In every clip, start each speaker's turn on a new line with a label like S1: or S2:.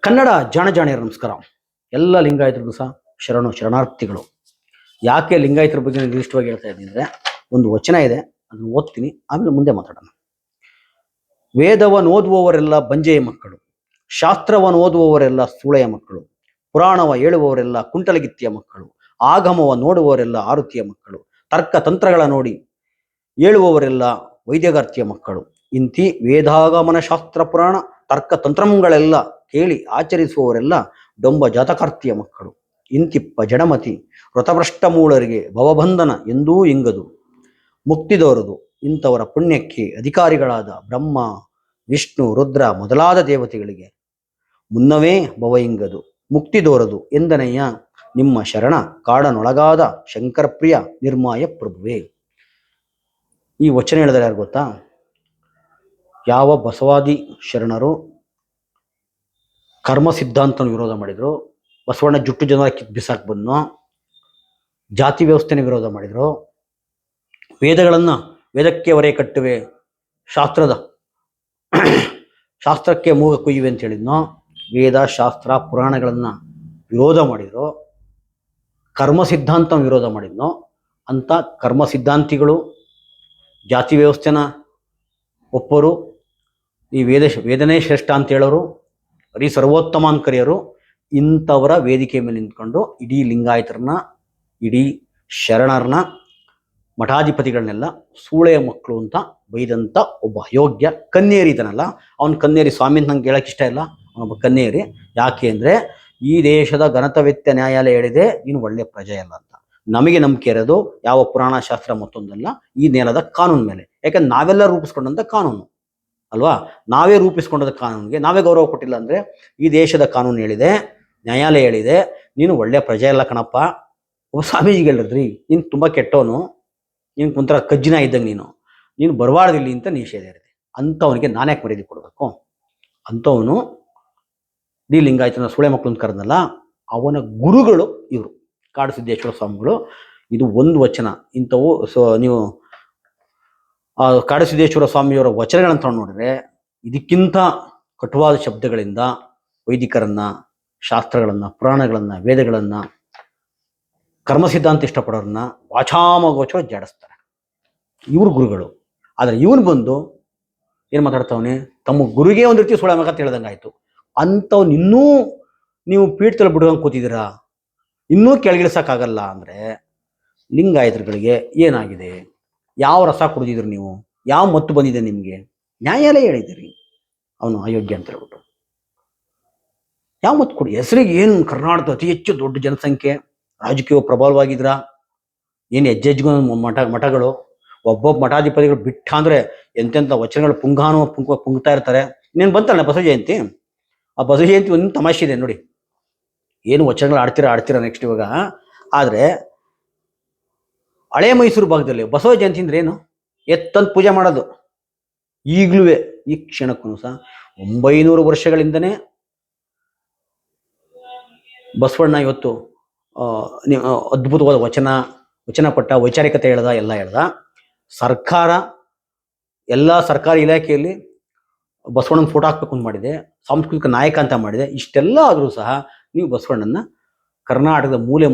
S1: ಕನ್ನಡ ಜಾಣಜಾಣಿಯರ ನಮಸ್ಕಾರ. ಎಲ್ಲ ಲಿಂಗಾಯತರಿಗೂ ಸಹ ಶರಣಾರ್ಥಿಗಳು. ಯಾಕೆ ಲಿಂಗಾಯತರ ಬಗ್ಗೆ ನಿರ್ದಿಷ್ಟವಾಗಿ ಹೇಳ್ತಾ ಇದ್ದೀನಿ ಅಂದರೆ, ಒಂದು ವಚನ ಇದೆ, ಅದನ್ನು ಓದ್ತೀನಿ, ಆಮೇಲೆ ಮುಂದೆ ಮಾತಾಡೋಣ. ವೇದವನ್ನು ಓದುವವರೆಲ್ಲ ಬಂಜೆಯ ಮಕ್ಕಳು, ಶಾಸ್ತ್ರವನ್ನು ಓದುವವರೆಲ್ಲ ಸೂಳೆಯ ಮಕ್ಕಳು, ಪುರಾಣವ ಹೇಳುವವರೆಲ್ಲ ಕುಂಟಲಗಿತ್ತಿಯ ಮಕ್ಕಳು, ಆಗಮವ ನೋಡುವವರೆಲ್ಲ ಆರುತಿಯ ಮಕ್ಕಳು, ತರ್ಕ ತಂತ್ರಗಳ ನೋಡಿ ಹೇಳುವವರೆಲ್ಲ ವೈದ್ಯಗಾರ್ತಿಯ ಮಕ್ಕಳು. ಇಂತಿ ವೇದಾಗಮನ ಶಾಸ್ತ್ರ ಪುರಾಣ ತರ್ಕ ತಂತ್ರಗಳೆಲ್ಲ ಕೇಳಿ ಆಚರಿಸುವವರೆಲ್ಲ ಡೊಂಬ ಜಾತಕಾರ್ತಿಯ ಮಕ್ಕಳು. ಇಂತಿಪ್ಪ ಜಡಮತಿ ವ್ರತಭ್ರಷ್ಟ ಮೂಳರಿಗೆ ಭವಬಂಧನ ಎಂದೂ ಇಂಗದು ಮುಕ್ತಿದೋರದು. ಇಂಥವರ ಪುಣ್ಯಕ್ಕೆ ಅಧಿಕಾರಿಗಳಾದ ಬ್ರಹ್ಮ ವಿಷ್ಣು ರುದ್ರ ಮೊದಲಾದ ದೇವತೆಗಳಿಗೆ ಮುನ್ನವೇ ಭವ ಇಂಗದು ಮುಕ್ತಿದೋರದು ಎಂದನೆಯ ನಿಮ್ಮ ಶರಣ ಕಾಡನೊಳಗಾದ ಶಂಕರಪ್ರಿಯ ನಿರ್ಮಾಯ ಪ್ರಭುವೇ. ಈ ವಚನ ಹೇಳಿದರೆ ಯಾರು ಗೊತ್ತಾ? ಯಾವ ಬಸವಾದಿ ಶರಣರು ಕರ್ಮ ಸಿದ್ಧಾಂತನ ವಿರೋಧ ಮಾಡಿದ್ರು, ಬಸವಣ್ಣ ಜುಟ್ಟು ಜನ ಬಿಸಾಕ್ ಬಂದ್ನೋ, ಜಾತಿ ವ್ಯವಸ್ಥೆನ ವಿರೋಧ ಮಾಡಿದ್ರು, ವೇದಕ್ಕೆ ಹೊರೆ ಕಟ್ಟುವೆ, ಶಾಸ್ತ್ರಕ್ಕೆ ಮೂಗ ಕುಯ್ಯುವೆ ಅಂತ ಹೇಳಿದ್ನೋ, ವೇದ ಶಾಸ್ತ್ರ ಪುರಾಣಗಳನ್ನ ವಿರೋಧ ಮಾಡಿದ್ರು, ಕರ್ಮ ಸಿದ್ಧಾಂತ ವಿರೋಧ ಮಾಡಿದ್ನೋ ಅಂತ ಕರ್ಮ ಸಿದ್ಧಾಂತಿಗಳು, ಜಾತಿ ವ್ಯವಸ್ಥೆನ ಒಪ್ಪರು, ಈ ವೇದನೆ ಶ್ರೇಷ್ಠ ಅಂತ ಹೇಳೋರು, ಹರಿ ಸರ್ವೋತ್ತಮ ಅಂತ ಕರೆಯೋರು, ಇಂಥವರ ವೇದಿಕೆ ಮೇಲೆ ನಿಂತ್ಕೊಂಡು ಇಡೀ ಲಿಂಗಾಯತರನ್ನ, ಇಡೀ ಶರಣರನ್ನ, ಮಠಾಧಿಪತಿಗಳನ್ನೆಲ್ಲ ಸೂಳೆಯ ಮಕ್ಕಳು ಅಂತ ಬೈದಂಥ ಒಬ್ಬ ಅಯೋಗ್ಯ ಕನ್ನೇರಿ ಇದನ್ನಲ್ಲ. ಅವನು ಕನ್ನೇರಿ ಸ್ವಾಮಿ ಅಂತ ನಂಗೆ ಹೇಳಕ್ಕೆ ಇಷ್ಟ ಇಲ್ಲ, ಅವನೊಬ್ಬ ಕನ್ನೇರಿ. ಯಾಕೆ ಅಂದರೆ, ಈ ದೇಶದ ಘನತವೆತ್ತ ನ್ಯಾಯಾಲಯ ಹೇಳಿದೆ ನೀನು ಒಳ್ಳೆ ಪ್ರಜೆ ಅಲ್ಲ ಅಂತ. ನಮಗೆ ನಂಬಿಕೆ ಇರೋದು ಯಾವ ಪುರಾಣ ಶಾಸ್ತ್ರ ಮತ್ತೊಂದಲ್ಲ, ಈ ನೆಲದ ಕಾನೂನು ಮೇಲೆ. ಯಾಕಂದ್ರೆ ನಾವೆಲ್ಲ ರೂಪಿಸ್ಕೊಂಡಂಥ ಕಾನೂನು ಅಲ್ವಾ? ನಾವೇ ರೂಪಿಸ್ಕೊಂಡದ ಕಾನೂನಿಗೆ ನಾವೇ ಗೌರವ ಕೊಟ್ಟಿಲ್ಲ ಅಂದರೆ, ಈ ದೇಶದ ಕಾನೂನು ಹೇಳಿದೆ, ನ್ಯಾಯಾಲಯ ಹೇಳಿದೆ ನೀನು ಒಳ್ಳೆ ಪ್ರಜೆ ಅಲ್ಲ ಕಣಪ್ಪ. ಒಬ್ಬ ಸ್ವಾಮೀಜಿಗೆ ಹೇಳಿದ್ರಿ, ನೀನು ತುಂಬ ಕೆಟ್ಟವನು, ನೀನು ಒಂಥರ ಕಜ್ಜಿನ ಇದ್ದಂಗೆ, ನೀನು ಬರಬಾರ್ದಿಲ್ಲಿ ಅಂತ ನಿಷೇಧ ಇರುತ್ತೆ. ಅಂಥವನಿಗೆ ನಾನ್ಯಾಕೆ ಮರ್ಯಾದೆ ಕೊಡಬೇಕು? ಅಂಥವನು ಡಿ ಲಿಂಗಾಯತನ ಸೂಳೆ ಮಕ್ಕಳು ಅಂತ ಕರೆದಲ್ಲ, ಅವನ ಗುರುಗಳು ಇವರು ಕಾಡಸಿದ್ದೇಶ್ವರ ಸ್ವಾಮಿಗಳು. ಇದು ಒಂದು ವಚನ. ಇಂಥವು ನೀವು ಕಾಡಸಿದ್ದೇಶ್ವರ ಸ್ವಾಮಿಯವರ ವಚನಗಳನ್ನು ತಗೊಂಡು ನೋಡಿದ್ರೆ, ಇದಕ್ಕಿಂತ ಕಟುವಾದ ಶಬ್ದಗಳಿಂದ ವೈದಿಕರನ್ನ, ಶಾಸ್ತ್ರಗಳನ್ನ, ಪುರಾಣಗಳನ್ನ, ವೇದಗಳನ್ನ, ಕರ್ಮ ಸಿದ್ಧಾಂತ ಇಷ್ಟಪಡೋರನ್ನ ವಾಚಾಮಗೋಚರ ಜಾಡಿಸ್ತಾರೆ ಇವ್ರ ಗುರುಗಳು. ಆದರೆ ಇವನು ಬಂದು ಏನು ಮಾತಾಡ್ತಾವನೆ? ತಮ್ಮ ಗುರುಗೆ ಒಂದು ರೀತಿ ಸುಳ್ಳ ಮಗ ಅಂತ ಹೇಳ್ದಂಗೆ ಆಯ್ತು. ಅಂಥವ್ನು ಇನ್ನೂ ನೀವು ಪೀಠದಲ್ಲಿ ಬಿಡುವಂಗೆ ಕೂತಿದ್ದೀರಾ, ಇನ್ನೂ ಕೆಳಗಿಳಿಸೋಕ್ಕಾಗಲ್ಲ ಅಂದರೆ ಲಿಂಗಾಯತರುಗಳಿಗೆ ಏನಾಗಿದೆ? ಯಾವ ರಸ ಕುಡಿದಿದ್ರು ನೀವು? ಯಾವ ಮತ್ತು ಬಂದಿದೆ ನಿಮಗೆ? ನ್ಯಾಯಾಲಯ ಹೇಳಿದ್ದೀರಿ ಅವನು ಅಯೋಗ್ಯ ಅಂತ ಹೇಳ್ಬಿಟ್ಟು. ಯಾವ ಮತ್ತು ಕೊಡಿ? ಹೆಸರಿಗೆ ಏನು ಕರ್ನಾಟಕದ ಅತಿ ಹೆಚ್ಚು ದೊಡ್ಡ ಜನಸಂಖ್ಯೆ, ರಾಜಕೀಯ ಪ್ರಬಲವಾಗಿದ್ರ, ಏನು ಹೆಜ್ಜೆಜ್ಗೂ ಮಠಗಳು, ಒಬ್ಬೊಬ್ಬ ಮಠಾಧಿಪತಿಗಳು ಬಿಟ್ಟ ಅಂದರೆ ಎಂತೆಂಥ ವಚನಗಳು ಪುಂಗ್ತಾ ಇರ್ತಾರೆ. ಇನ್ನೇನು ಬಂತಲ್ಲ ಬಸವ ಜಯಂತಿ, ಆ ಬಸವ ಜಯಂತಿ ಒಂದು ತಮಾಷೆ ಇದೆ ನೋಡಿ. ಏನು ವಚನಗಳು ಆಡ್ತೀರಾ ನೆಕ್ಸ್ಟ್ ಇವಾಗ. ಆದರೆ ಹಳೆ ಮೈಸೂರು ಭಾಗದಲ್ಲಿ ಬಸವ ಜಯಂತಿ ಅಂದ್ರೆ ಏನು? ಎತ್ತಂತ ಪೂಜೆ ಮಾಡೋದು. ಈಗಲೂ ಈ ಕ್ಷಣಕ್ಕೂ ಸಹ 900 ವರ್ಷಗಳಿಂದನೇ ಬಸವಣ್ಣ ಇವತ್ತು ಅದ್ಭುತವಾದ ವಚನ ಕೊಟ್ಟ, ವೈಚಾರಿಕತೆ ಎಲ್ಲ ಹೇಳ್ದ. ಸರ್ಕಾರ ಎಲ್ಲ ಸರ್ಕಾರಿ ಇಲಾಖೆಯಲ್ಲಿ ಬಸವಣ್ಣನ ಫೋಟೋ ಹಾಕ್ಬೇಕು ಅಂತ ಮಾಡಿದೆ, ಸಾಂಸ್ಕೃತಿಕ ನಾಯಕ ಅಂತ ಮಾಡಿದೆ. ಇಷ್ಟೆಲ್ಲ ಆದರೂ ಸಹ ನೀವು ಬಸವಣ್ಣನ ಕರ್ನಾಟಕದ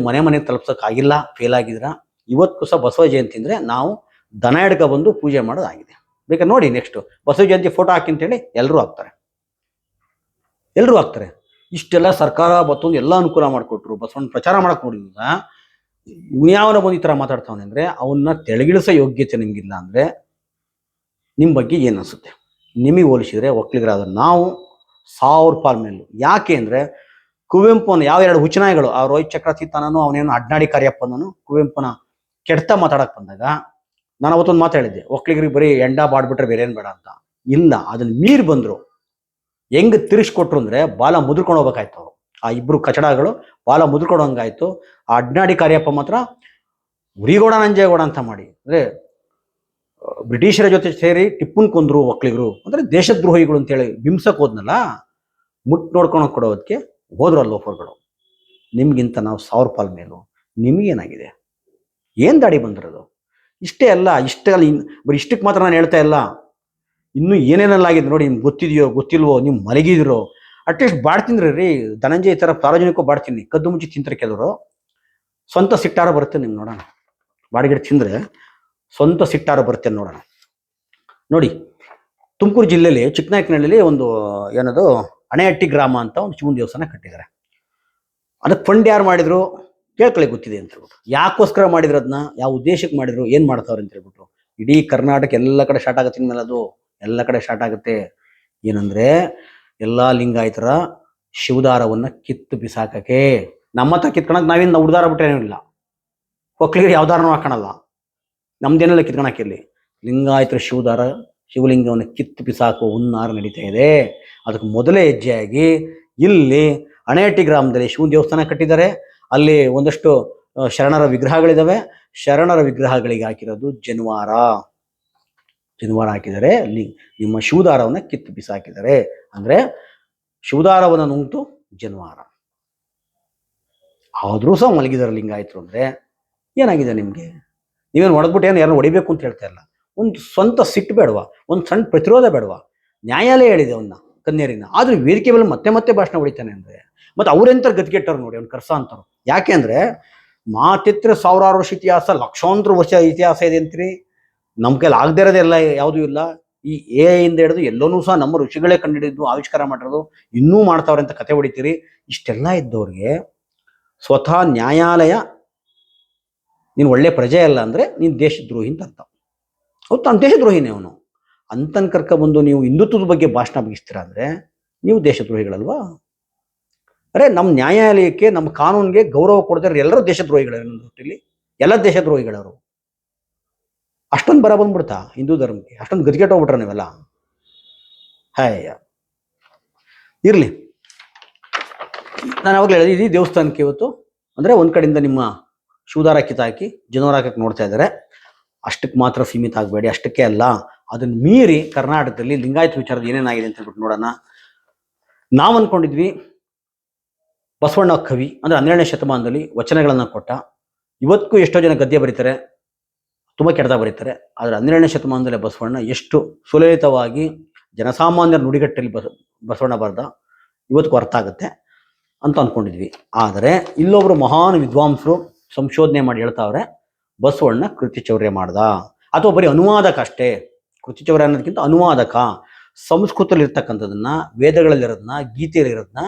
S1: ಮನೆ ತಲುಪ್ಸೋಕ್ಕಾಗಿಲ್ಲ, ಫೇಲ್ ಆಗಿದ್ರ. ಇವತ್ತು ಸಹ ಬಸವ ಜಯಂತಿ ಅಂದರೆ ನಾವು ದನ ಹಿಡ್ಕ ಬಂದು ಪೂಜೆ ಮಾಡೋದಾಗಿದೆ. ಬೇಕಾದ್ರೆ ನೋಡಿ, ನೆಕ್ಸ್ಟ್ ಬಸವ ಜಯಂತಿ ಫೋಟೋ ಹಾಕಿ ಅಂತೇಳಿ ಎಲ್ಲರೂ ಹಾಕ್ತಾರೆ. ಇಷ್ಟೆಲ್ಲ ಸರ್ಕಾರ ಮತ್ತೊಂದು ಎಲ್ಲ ಅನುಕೂಲ ಮಾಡಿಕೊಟ್ರು, ಬಸವಣ್ಣ ಪ್ರಚಾರ ಮಾಡಕ್ಕೆ ನೋಡಿದ ಇನ್ಯಾವನ ಬಂದು ಈ ಥರ ಮಾತಾಡ್ತಾವನೆ ಅಂದರೆ, ಅವನ್ನ ತೆಳಗಿಳಿಸೋ ಯೋಗ್ಯತೆ ನಿಮಗಿಲ್ಲ ಅಂದರೆ ನಿಮ್ಮ ಬಗ್ಗೆ ಏನು ಅನಿಸುತ್ತೆ? ನಿಮಗೆ ಹೋಲಿಸಿದರೆ ಒಕ್ಕಲಿಗರಾದ ನಾವು 1000 ಪಾಲ್ ಮೇಲೂ. ಯಾಕೆ ಅಂದರೆ, ಕುವೆಂಪುನ ಯಾವ 2 ಹುಚ್ಚನಾಯಿಗಳು, ಆ ರೋಹಿತ್ ಚಕ್ರತೀರ್ಥನೂ ಅವನೇನು ಅಡ್ನಾಡಿ ಕಾರ್ಯಪ್ಪನೂ ಕುವೆಂಪುನ ಕೆಡ್ತಾ ಮಾತಾಡಕ್ಕೆ ಬಂದಾಗ ನಾನು ಅವತ್ತೊಂದು ಮಾತಾಡಿದ್ದೆ, ಒಕ್ಕಲಿಗರಿಗೆ ಬರೀ ಎಂಡ ಬಾಡ್ಬಿಟ್ರೆ ಬೇರೆ ಏನು ಬೇಡ ಅಂತ. ಇಲ್ಲ, ಅದನ್ನು ಮೀರಿ ಬಂದರು. ಹೆಂಗೆ ತಿರ್ಸ್ಕೊಟ್ರು ಅಂದರೆ, ಬಾಲ ಮುದ್ರಕೊಂಡು ಹೋಗ್ಬೇಕಾಯ್ತು ಅವರು. ಆ ಇಬ್ಬರು ಕಚಡಗಳು ಬಾಲ ಮುದ್ರಕೊಡೋಂಗಾಯ್ತು. ಆ ಅಡ್ನಾಡಿ ಕಾರ್ಯಪ್ಪ ಮಾತ್ರ ಉರಿಗೋಡ ನಂಜೇಗೌಡ ಅಂತ ಮಾಡಿ, ಅಂದರೆ ಬ್ರಿಟಿಷರ ಜೊತೆ ಸೇರಿ ಟಿಪ್ಪುನ್ ಕೊಂದ್ರು ಒಕ್ಕಲಿಗರು, ಅಂದರೆ ದೇಶದ್ರೋಹಿಗಳು ಅಂತೇಳಿ ಬಿಂಸಕ್ಕೆ ಹೋದ್ನಲ್ಲ, ನೋಡ್ಕೊಂಡು ಕೊಡೋದಕ್ಕೆ ಹೋದ್ರು ಅಲ್ಲಿ ಲೋಫರ್ಗಳು. ನಿಮ್ಗಿಂತ ನಾವು 1000 ಪಾಲ್ ಮೇಲೂ. ನಿಮಗೇನಾಗಿದೆ? ಏನು ದಾಡಿ ಬಂದಿರೋದು? ಇಷ್ಟೇ ಅಲ್ಲ, ಬರೀ ಇಷ್ಟಕ್ಕೆ ಮಾತ್ರ ನಾನು ಹೇಳ್ತಾ ಇಲ್ಲ, ಇನ್ನೂ ಏನೇನೆಲ್ಲ ಆಗಿದೆ ನೋಡಿ. ನಿಮ್ಗೆ ಗೊತ್ತಿದೆಯೋ ಗೊತ್ತಿಲ್ವೋ, ನೀವು ಮಲಗಿದಿರೋ, ಅಟ್ಲೀಸ್ಟ್ ಬಾಡ್ ತಿಂದ್ರಿ ರೀ. ಧನಂಜಯ ಈ ಥರ ಸಾರ್ವಜನಿಕ ಬಾಡ್ ತಿನ್ನಿ, ಕದ್ದು ಮುಚ್ಚಿ ತಿಂತಾರೆ ಕೆಲವರು. ಸ್ವಂತ ಸಿಟ್ಟಾರ ಬರುತ್ತೆ ನಿಮ್ಗೆ ನೋಡೋಣ. ಬಾಡಿಗೆ ತಿಂದರೆ ಸ್ವಂತ ಸಿಟ್ಟಾರ ಬರುತ್ತೆ ನೋಡೋಣ. ನೋಡಿ, ತುಮಕೂರು ಜಿಲ್ಲೆಯಲ್ಲಿ ಚಿಕ್ಕನಾಯಕನಹಳ್ಳಿಲಿ ಒಂದು ಏನದು ಅಣೆಹಟ್ಟಿ ಗ್ರಾಮ ಅಂತ ಒಂದು ಶಿವನ ದೇವಸ್ಥಾನ ಕಟ್ಟಿದ್ದಾರೆ. ಅದಕ್ಕೆ ಫಂಡ್ ಯಾರು ಮಾಡಿದ್ರು ಕೇಳ್ಕೊಳ್ಳಿ, ಗೊತ್ತಿದೆ ಅಂತ ಹೇಳ್ಬಿಟ್ಟು. ಯಾಕೋಸ್ಕರ ಮಾಡಿದ್ರು ಅದನ್ನ, ಯಾವ ಉದ್ದೇಶಕ್ಕೆ ಮಾಡಿದ್ರು, ಏನು ಮಾಡ್ತಾವ್ರೆ ಅಂತ ಹೇಳ್ಬಿಟ್ಟು ಇಡೀ ಕರ್ನಾಟಕ ಎಲ್ಲ ಕಡೆ ಸ್ಟಾರ್ಟ್ ಆಗುತ್ತೆ. ಇನ್ಮೇಲೆ ಅದು ಎಲ್ಲ ಕಡೆ ಸ್ಟಾರ್ಟ್ ಆಗುತ್ತೆ. ಏನಂದ್ರೆ ಎಲ್ಲ ಲಿಂಗಾಯತರ ಶಿವದಾರವನ್ನ ಕಿತ್ತು ಬಿಸಾಕಕ್ಕೆ. ನಮ್ಮ ಹತ್ರ ಕಿತ್ಕೊಳಕ್ ನಾವೇನು ಉಡ್ದಾರ ಬಿಟ್ಟೇನೂ ಇಲ್ಲ, ಒಕ್ಕಲಿಗರು ಯಾವ್ದಾರನೂ ಹಾಕೋಣಲ್ಲ, ನಮ್ದೇನೆಲ್ಲ ಕಿತ್ಕೊಳಕ್ಕಿರಲಿ. ಲಿಂಗಾಯತರ ಶಿವದಾರ ಶಿವಲಿಂಗವನ್ನು ಕಿತ್ತು ಬಿಸಾಕುವ ಹುನ್ನಾರ ನಡೀತಾ ಇದೆ. ಅದಕ್ಕೆ ಮೊದಲೇ ಹೆಜ್ಜೆಯಾಗಿ ಇಲ್ಲಿ ಅಣೆಹಟ್ಟಿ ಗ್ರಾಮದಲ್ಲಿ ಶಿವನ ದೇವಸ್ಥಾನ ಕಟ್ಟಿದ್ದಾರೆ. ಅಲ್ಲಿ ಒಂದಷ್ಟು ಶರಣರ ವಿಗ್ರಹಗಳಿದಾವೆ. ಶರಣರ ವಿಗ್ರಹಗಳಿಗೆ ಹಾಕಿರೋದು ಜನಿವಾರ ಹಾಕಿದ್ದಾರೆ. ಅಲ್ಲಿ ನಿಮ್ಮ ಶಿವದಾರವನ್ನು ಕಿತ್ತು ಬಿಸಾಕಿದ್ದಾರೆ. ಅಂದ್ರೆ ಶಿವದಾರವನ್ನು ನುಂಗ್ತು ಜನಿವಾರ. ಆದ್ರೂ ಸಹ ಮಲಗಿದಾರೆ ಲಿಂಗಾಯತರು. ಅಂದ್ರೆ ಏನಾಗಿದೆ ನಿಮ್ಗೆ? ನೀವೇನು ಹೊಡೆದ್ಬಿಟ್ಟು ಏನು ಯಾರನ್ನ ಹೊಡಿಬೇಕು ಅಂತ ಹೇಳ್ತಾ ಇಲ್ಲ. ಒಂದು ಸ್ವಂತ ಸಿಟ್ಟು ಬೇಡವಾ? ಒಂದು ಸಣ್ಣ ಪ್ರತಿರೋಧ ಬೇಡವಾ? ನ್ಯಾಯಾಲಯ ಹೇಳಿದೆ ಅವನ್ನ ಕನ್ಯರಿನ, ಆದ್ರೂ ವೇದಿಕೆ ಮೇಲೆ ಮತ್ತೆ ಮತ್ತೆ ಭಾಷಣ ಹೊಡಿತಾನೆ ಅಂದ್ರೆ ಮತ್ತೆ ಅವ್ರೆಂತ ಗತಿಗೆಟ್ಟರು ನೋಡಿ, ಅವ್ನು ಕರ್ಸ ಅಂತಾರು. ಯಾಕೆ ಅಂದ್ರೆ ಮಾತಿತ್ರ ಸಾವಿರಾರು ವರ್ಷ ಇತಿಹಾಸ, ಲಕ್ಷಾಂತರ ವರ್ಷ ಇತಿಹಾಸ ಇದೆ ಅಂತೀರಿ. ನಮ್ಮ ಕೈಲಿ ಆಗದೆ ಇರೋದೆಲ್ಲ ಯಾವುದೂ ಇಲ್ಲ. ಈ ಇಂದ ಹಿಡಿದು ಎಲ್ಲನೂ ಸಹ ನಮ್ಮ ಋಷಿಗಳೇ ಕಂಡುಹಿಡಿದು ಆವಿಷ್ಕಾರ ಮಾಡಿರೋದು, ಇನ್ನೂ ಮಾಡ್ತಾವ್ರೆ ಅಂತ ಕತೆ ಹೊಡಿತೀರಿ. ಇಷ್ಟೆಲ್ಲ ಇದ್ದವ್ರಿಗೆ ಸ್ವತಃ ನ್ಯಾಯಾಲಯ ನೀನು ಒಳ್ಳೆ ಪ್ರಜೆ ಅಲ್ಲ ಅಂದ್ರೆ ನೀನು ದೇಶದ್ರೋಹಿ ಅಂತ ಅರ್ಥ. ಹೌದು, ತಾನು ದೇಶದ್ರೋಹಿನೇ ಅವನು. ಅಂತನ್ ಕರ್ಕೊಬಂದು ನೀವು ಹಿಂದುತ್ವದ ಬಗ್ಗೆ ಭಾಷಣ ಮುಗಿಸ್ತೀರಾ ಅಂದ್ರೆ ನೀವು ದೇಶದ್ರೋಹಿಗಳಲ್ವಾ? ಅರೆ, ನಮ್ಮ ನ್ಯಾಯಾಲಯಕ್ಕೆ, ನಮ್ಮ ಕಾನೂನಿಗೆ ಗೌರವ ಕೊಡದ್ರೆ ಎಲ್ಲರೂ ದೇಶದ್ರೋಹಿಗಳೇ. ನನ್ನ ದೃಷ್ಟಿಲಿ ಎಲ್ಲ ದೇಶದ್ರೋಹಿಗಳವರು. ಅಷ್ಟೊಂದು ಬರ ಬಂದ್ಬಿಡ್ತಾ ಹಿಂದೂ ಧರ್ಮಕ್ಕೆ? ಅಷ್ಟೊಂದು ಗದಿಗೆಟ್ಟು ಹೋಗ್ಬಿಟ್ರ ನೀವೆಲ್ಲ? ಹಾಯ್ಯ, ಇರ್ಲಿ. ನಾನು ಅವಾಗಲೇ ಹೇಳಿದೆ, ಈ ದೇವಸ್ಥಾನಕ್ಕೆ ಇವತ್ತು ಅಂದ್ರೆ ಒಂದ್ ಕಡೆಯಿಂದ ನಿಮ್ಮ ಶಿವದಾರ ಕಿತ್ತಾಕಿ ಜನವರ ಹಾಕಕ್ಕೆ ನೋಡ್ತಾ ಇದ್ದಾರೆ. ಅಷ್ಟಕ್ಕೆ ಮಾತ್ರ ಸೀಮಿತ ಆಗಬೇಡಿ. ಅಷ್ಟಕ್ಕೆ ಅಲ್ಲ, ಅದನ್ನ ಮೀರಿ ಕರ್ನಾಟಕದಲ್ಲಿ ಲಿಂಗಾಯತ ವಿಚಾರದ ಏನೇನಾಗಿದೆ ಅಂತ ಹೇಳ್ಬಿಟ್ಟು ನೋಡೋಣ. ನಾವು ಅನ್ಕೊಂಡಿದ್ವಿ ಬಸವಣ್ಣ ಕವಿ ಅಂದ್ರೆ 12ನೇ ಶತಮಾನದಲ್ಲಿ ವಚನಗಳನ್ನ ಕೊಟ್ಟ. ಇವತ್ತಿಗೂ ಎಷ್ಟೋ ಜನ ಗದ್ಯ ಬರೀತಾರೆ, ತುಂಬಾ ಕೆಡ್ದ ಬರೀತಾರೆ. ಆದ್ರೆ 12ನೇ ಶತಮಾನದಲ್ಲಿ ಬಸವಣ್ಣ ಎಷ್ಟು ಸುಲಲಿತವಾಗಿ ಜನಸಾಮಾನ್ಯರ ನುಡಿಗಟ್ಟಲ್ಲಿ ಬಸವಣ್ಣ ಬರೆದ ಇವತ್ತಿಗೂ ಅರ್ಥ ಆಗುತ್ತೆ ಅಂತ ಅನ್ಕೊಂಡಿದ್ವಿ. ಆದರೆ ಇಲ್ಲೊಬ್ರು ಮಹಾನ್ ವಿದ್ವಾಂಸರು ಸಂಶೋಧನೆ ಮಾಡಿ ಹೇಳ್ತಾವ್ರೆ, ಬಸವಣ್ಣ ಕೃತಿಚೌರ್ಯ ಮಾಡ್ದ, ಅಥವಾ ಬರೀ ಅನುವಾದಕ ಅಷ್ಟೇ. ಕೃತಿಚೌರ್ಯ ಅನ್ನೋದಕ್ಕಿಂತ ಅನುವಾದಕ. ಸಂಸ್ಕೃತದಲ್ಲಿ ಇರ್ತಕ್ಕಂಥದನ್ನ, ವೇದಗಳಲ್ಲಿರೋದನ್ನ, ಗೀತೆಯಲ್ಲಿರೋದನ್ನ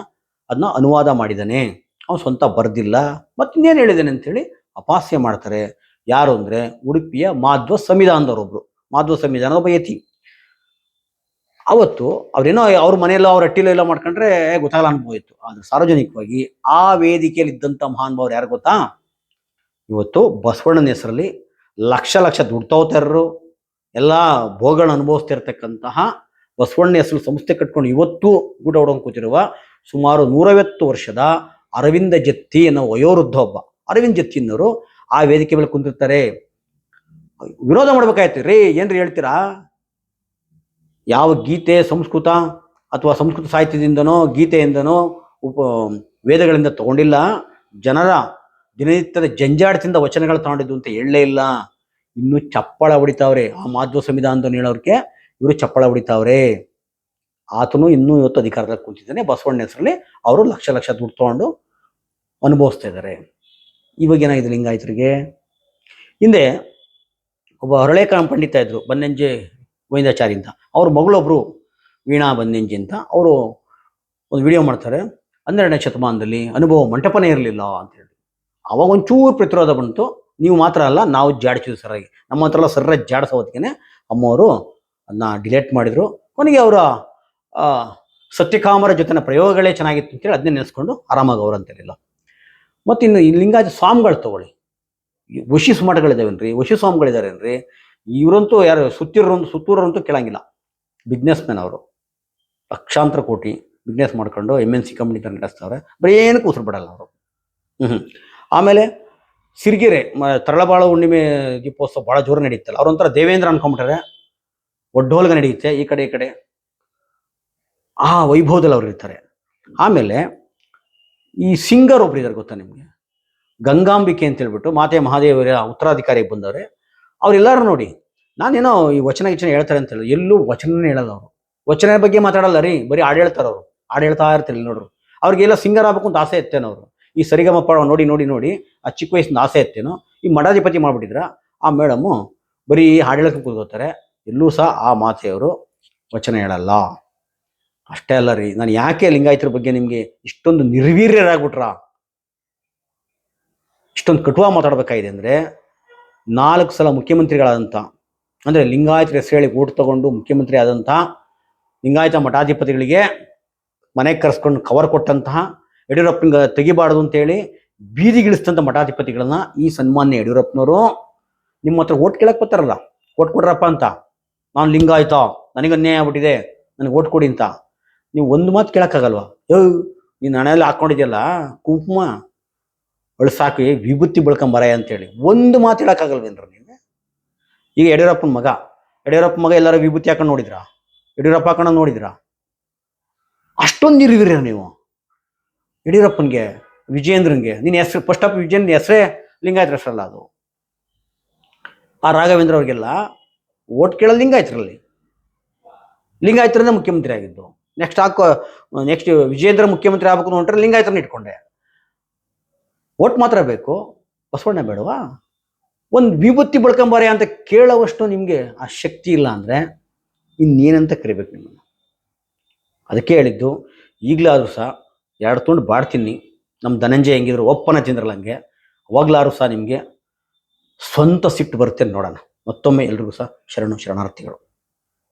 S1: ಅದನ್ನ ಅನುವಾದ ಮಾಡಿದ್ದಾನೆ, ಅವನು ಸ್ವಂತ ಬರ್ದಿಲ್ಲ. ಮತ್ತಿನ್ನೇನು ಹೇಳಿದ್ದಾನೆ ಅಂತೇಳಿ ಅಪಹಾಸ್ಯ ಮಾಡ್ತಾರೆ. ಯಾರು ಅಂದ್ರೆ ಉಡುಪಿಯ ಮಾಧ್ವ ಸಂವಿಧಾನದವರೊಬ್ರು. ಮಾಧ್ವ ಸಂವಿಧಾನದ ಒಬ್ಬ ಯತಿ. ಅವತ್ತು ಅವ್ರೇನೋ ಅವ್ರ ಮನೆಯಲ್ಲೋ ಅವ್ರ ಹಟ್ಟಿಲೋ ಎಲ್ಲ ಮಾಡ್ಕೊಂಡ್ರೆ ಗೊತ್ತಾಗಲ್ಲ ಅನ್ಬೋಯಿತ್ತು. ಆದ್ರೆ ಸಾರ್ವಜನಿಕವಾಗಿ ಆ ವೇದಿಕೆಯಲ್ಲಿ ಇದ್ದಂಥ ಮಹಾನ್ ಭಾವರು ಯಾರು ಗೊತ್ತಾ? ಇವತ್ತು ಬಸವಣ್ಣನ ಹೆಸರಲ್ಲಿ ಲಕ್ಷ ಲಕ್ಷ ದುಡ್ಡು ತಗೋತಾರರು, ಎಲ್ಲ ಭೋಗಗಳನ್ನ ಅನುಭವಿಸ್ತಿರ್ತಕ್ಕಂತಹ ಬಸವಣ್ಣ ಹೆಸರು ಸಂಸ್ಥೆ ಕಟ್ಕೊಂಡು ಇವತ್ತು ಗೂಟ ಹೊಡ್ಕೊಂಡು ಕೂತಿರುವ ಸುಮಾರು 150 ವರ್ಷದ ಅರವಿಂದ ಜತ್ತಿ ಅನ್ನೋ ವಯೋವೃದ್ಧ ಒಬ್ಬ ಅರವಿಂದ್ ಜತ್ತಿನವರು ಆ ವೇದಿಕೆ ಮೇಲೆ ಕುಂತಿರ್ತಾರೆ. ವಿರೋಧ ಮಾಡ್ಬೇಕಾಯ್ತು. ರೀ ಏನ್ರಿ ಹೇಳ್ತೀರಾ? ಯಾವ ಗೀತೆ ಸಂಸ್ಕೃತ ಅಥವಾ ಸಂಸ್ಕೃತ ಸಾಹಿತ್ಯದಿಂದನೋ ಗೀತೆಯಿಂದನೋ ವೇದಗಳಿಂದ ತಗೊಂಡಿಲ್ಲ, ಜನರ ದಿನನಿತ್ಯದ ಜಂಜಾಟದಿಂದ ವಚನಗಳು ತಗೊಂಡಿದ್ದು ಅಂತ ಹೇಳಲೇ ಇಲ್ಲ. ಇನ್ನು ಚಪ್ಪಳ ಹೊಡಿತಾವ್ರೆ. ಆ ಮಾಧ್ವ ಸಂವಿಧಾನದ ಹೇಳೋರ್ಗೆ ಇವರು ಚಪ್ಪಳ ಹೊಡಿತಾವ್ರೆ. ಆತನು ಇನ್ನೂ ಇವತ್ತು ಅಧಿಕಾರದಲ್ಲಿ ಕೂತಿದ್ದಾನೆ. ಬಸವಣ್ಣ ಹೆಸರಲ್ಲಿ ಅವರು ಲಕ್ಷ ಲಕ್ಷ ದುಡ್ಡು ತಗೊಂಡು ಅನುಭವಿಸ್ತಾ ಇದ್ದಾರೆ. ಇವಾಗ ಏನಾಗಿದೆ ಲಿಂಗಾಯತರಿಗೆ? ಹಿಂದೆ ಒಬ್ಬ ಹರಳೇಕಾಯಿ ಪಂಡಿತ ಇದ್ರು, ಬನ್ನಂಜೆ ಗೋವಿಂದಾಚಾರಿ ಅಂತ. ಅವ್ರ ಮಗಳೊಬ್ರು ವೀಣಾ ಬನ್ನಂಜೆ ಅಂತ. ಅವರು ಒಂದು ವಿಡಿಯೋ ಮಾಡ್ತಾರೆ, 12ನೇ ಶತಮಾನದಲ್ಲಿ ಅನುಭವ ಮಂಟಪನೇ ಇರಲಿಲ್ಲ ಅಂತ ಹೇಳಿ. ಅವಾಗ ಒಂಚೂರು ಪ್ರತಿರೋಧ ಬಂತು. ನೀವು ಮಾತ್ರ ಅಲ್ಲ, ನಾವು ಜಾಡಿಸಿದ್ವಿ ಸರಿಯಾಗಿ, ನಮ್ಮ ಹತ್ರ ಎಲ್ಲ ಸರಿಯಾಗಿ ಜಾಡಿಸೋ ಹೊತ್ತಿಗೆ ಅಮ್ಮವರು ಅದನ್ನ ಡಿಲೇಟ್ ಮಾಡಿದ್ರು. ಕೊನೆಗೆ ಅವರ ಸತ್ಯಕಾಮರ ಜೊತೆನ ಪ್ರಯೋಗಗಳೇ ಚೆನ್ನಾಗಿತ್ತು ಅಂತೇಳಿ ಅದನ್ನೇ ನೆನೆಸ್ಕೊಂಡು ಆರಾಮಾಗಿ ಅವರು ಅಂತೇಳಿಲ್ಲ. ಮತ್ತು ಇನ್ನು ಈ ಲಿಂಗಾಯತ ಸ್ವಾಮಿಗಳು ತಗೊಳ್ಳಿ, ವಶಿ ಮಠಗಳಿದಾವೇನ್ರಿ, ವಶಿ ಸ್ವಾಮಿಗಳಿದಾರೇನ್ರಿ? ಇವರಂತೂ ಯಾರು ಸುತ್ತೂರಂತೂ ಕೇಳಂಗಿಲ್ಲ. ಬಿಸ್ನೆಸ್ ಮ್ಯಾನ್ ಅವರು, ಲಕ್ಷಾಂತರ ಕೋಟಿ ಬಿಸ್ನೆಸ್ ಮಾಡ್ಕೊಂಡು MNC ಕಂಪ್ನಿ ತರ ನಡೆಸ್ತಾವ್ರೆ. ಬರೀ ಏನಕ್ಕೂ ಉಸಿರು ಬಿಡಲ್ಲ ಅವರು. ಆಮೇಲೆ ಸಿರಿಗೆರೆ ತರಳಬಾಳು ಹುಣ್ಣಿಮೆ ದೀಪೋತ್ಸವ ಭಾಳ ಜೋರು ನಡೆಯುತ್ತಲ್ಲ, ಅವ್ರೊಂಥರ ದೇವೇಂದ್ರ ಅನ್ಕೊಂಬಿಟ್ರೆ ಒಡ್ಡೋಲ್ಗ ನಡೆಯುತ್ತೆ ಈ ಕಡೆ ಆ ವೈಭವದಲ್ಲಿ ಅವ್ರು ಇರ್ತಾರೆ. ಆಮೇಲೆ ಈ ಸಿಂಗರ್ ಒಬ್ರು ಇದ್ದಾರೆ ಗೊತ್ತಾ ನಿಮಗೆ, ಗಂಗಾಂಬಿಕೆ ಅಂತ ಹೇಳ್ಬಿಟ್ಟು ಮಾತೆ ಮಹಾದೇವರ ಉತ್ತರಾಧಿಕಾರಿಗೆ ಬಂದವ್ರೆ. ಅವ್ರೆಲ್ಲರೂ ನೋಡಿ, ನಾನೇನೋ ಈ ವಚನ ಹೇಳ್ತಾರೆ ಅಂತ ಹೇಳಿ, ಎಲ್ಲೂ ವಚನನೇ ಹೇಳಲ್ಲ ಅವರು. ವಚನ ಬಗ್ಗೆ ಮಾತಾಡಲ್ಲ ರೀ, ಬರೀ ಹಾಡು ಹೇಳ್ತಾರೆ ಅವರು. ಹಾಡು ಹೇಳ್ತಾ ಇರ್ತಿರ್ಲಿಲ್ಲ ನೋಡ್ರು. ಅವ್ರಿಗೆಲ್ಲ ಸಿಂಗರ್ ಆಗ್ಬೇಕು ಅಂತ ಆಸೆ ಇತ್ತೇನೋ ಅವರು. ಈ ಸರಿಗಮಪ ನೋಡಿ ನೋಡಿ ನೋಡಿ ಆ ಚಿಕ್ಕ ವಯಸ್ಸಿನ ಆಸೆ ಇತ್ತೇನೋ. ಈ ಮಠಾಧಿಪತಿ ಮಾಡ್ಬಿಟ್ಟಿದ್ರ ಆ ಮೇಡಮು ಬರೀ ಹಾಡು ಹೇಳಕ್ಕೆ ಕೂತ್ಕೋತಾರೆ. ಎಲ್ಲೂ ಸಹ ಆ ಮಾತೆಯವರು ವಚನ ಹೇಳಲ್ಲ. ಅಷ್ಟೇ ಅಲ್ಲ ರೀ, ನಾನು ಯಾಕೆ ಲಿಂಗಾಯತರ ಬಗ್ಗೆ ನಿಮಗೆ ಇಷ್ಟೊಂದು ನಿರ್ವೀರ್ಯರಾಗ್ಬಿಟ್ರ, ಇಷ್ಟೊಂದು ಕಟುವ ಮಾತಾಡಬೇಕಾಗಿದೆ ಅಂದರೆ, 4 ಸಲ ಮುಖ್ಯಮಂತ್ರಿಗಳಾದಂಥ, ಅಂದರೆ ಲಿಂಗಾಯತರ ಹೆಸರು ಹೇಳಿ ಓಟ್ ತಗೊಂಡು ಮುಖ್ಯಮಂತ್ರಿ ಆದಂಥ ಲಿಂಗಾಯತ ಮಠಾಧಿಪತಿಗಳಿಗೆ ಮನೆಗೆ ಕರೆಸ್ಕೊಂಡು ಕವರ್ ಕೊಟ್ಟಂತಹ, ಯಡಿಯೂರಪ್ಪನಿಗೆ ತೆಗಿಬಾರ್ದು ಅಂತೇಳಿ ಬೀದಿಗಿಳಿಸಿದಂಥ ಮಠಾಧಿಪತಿಗಳನ್ನ ಈ ಸನ್ಮಾನ್ಯ ಯಡಿಯೂರಪ್ಪನವರು ನಿಮ್ಮ ಹತ್ರ ಓಟ್ ಕೇಳಕ್ಕೆ ಬರ್ತಾರಲ್ಲ, ಓಟ್ ಕೊಡ್ರಪ್ಪ ಅಂತ. ನಾನು ಲಿಂಗಾಯತ, ನನಗೆ ಅನ್ಯಾಯ ಆಗ್ಬಿಟ್ಟಿದೆ, ನನಗೆ ಓಟ್ ಕೊಡಿ ಅಂತ. ನೀವು ಒಂದು ಮಾತು ಕೇಳೋಕ್ಕಾಗಲ್ವಾ? ನೀನು ಹಣೆಯಲ್ಲಿ ಹಾಕ್ಕೊಂಡಿದ್ಯಲ್ಲ ಕುಂಕುಮ ಅಳ್ಸಾಕಿ ವಿಭೂತಿ ಬಳ್ಕೊಂಬರ ಅಂತೇಳಿ ಒಂದು ಮಾತು ಹೇಳೋಕ್ಕಾಗಲ್ವೇನ್ರ ನೀವು? ಈಗ ಯಡಿಯೂರಪ್ಪನ ಮಗ ಎಲ್ಲರೂ ವಿಭೂತಿ ಹಾಕೊಂಡು ನೋಡಿದ್ರಾ? ಯಡಿಯೂರಪ್ಪ ಹಾಕೊಂಡು ನೋಡಿದ್ರಾ? ಅಷ್ಟೊಂದು ನಿರ್ವೀರ್ಯ ನೀವು. ಯಡಿಯೂರಪ್ಪನಿಗೆ, ವಿಜಯೇಂದ್ರನ್ಗೆ, ನಿನ್ನ ಹೆಸರು ಫಸ್ಟ್ ಆಫ್ ವಿಜಯೇಂದ್ರ ಹೆಸರೇ ಲಿಂಗಾಯತರ ಹೆಸರಲ್ಲ ಅದು. ಆ ರಾಘವೇಂದ್ರ ಅವ್ರಿಗೆಲ್ಲ ಓಟ್ ಕೇಳೋದು ಲಿಂಗಾಯತರಿಂದ ಮುಖ್ಯಮಂತ್ರಿ ಆಗಿದ್ದು. ನೆಕ್ಸ್ಟ್ ವಿಜಯೇಂದ್ರ ಮುಖ್ಯಮಂತ್ರಿ ಆಗ್ಬೇಕು ಹೊಂಟ್ರೆ ಲಿಂಗಾಯತರನ್ನ ಇಟ್ಕೊಂಡೆ. ಓಟ್ ಮಾತ್ರ ಬೇಕು, ಬಸವಣ್ಣ ಬೇಡವಾ? ಒಂದು ವಿಭೂತಿ ಬಳ್ಕೊಂಬಾರೆ ಅಂತ ಕೇಳೋವಷ್ಟು ನಿಮಗೆ ಆ ಶಕ್ತಿ ಇಲ್ಲ ಅಂದರೆ ಇನ್ನೇನಂತ ಕರಿಬೇಕು ನಿಮ್ಮನ್ನು? ಅದಕ್ಕೆ ಹೇಳಿದ್ದು, ಈಗಲಾದರೂ ಸಹ 2 ತುಂಡು ಬಾಡ್ತೀನಿ. ನಮ್ಮ ಧನಂಜಯ ಹೆಂಗಿದ್ರು ಒಪ್ಪನ ತಿಂದ್ರಲ್ಲ ಹಂಗೆ, ಅವಾಗಲಾದ್ರೂ ಸಹ ನಿಮಗೆ ಸ್ವಂತ ಸಿಟ್ಟು ಬರುತ್ತೆ ನೋಡೋಣ. ಮತ್ತೊಮ್ಮೆ ಎಲ್ರಿಗೂ ಸಹ ಶರಣಾರ್ಥಿಗಳು.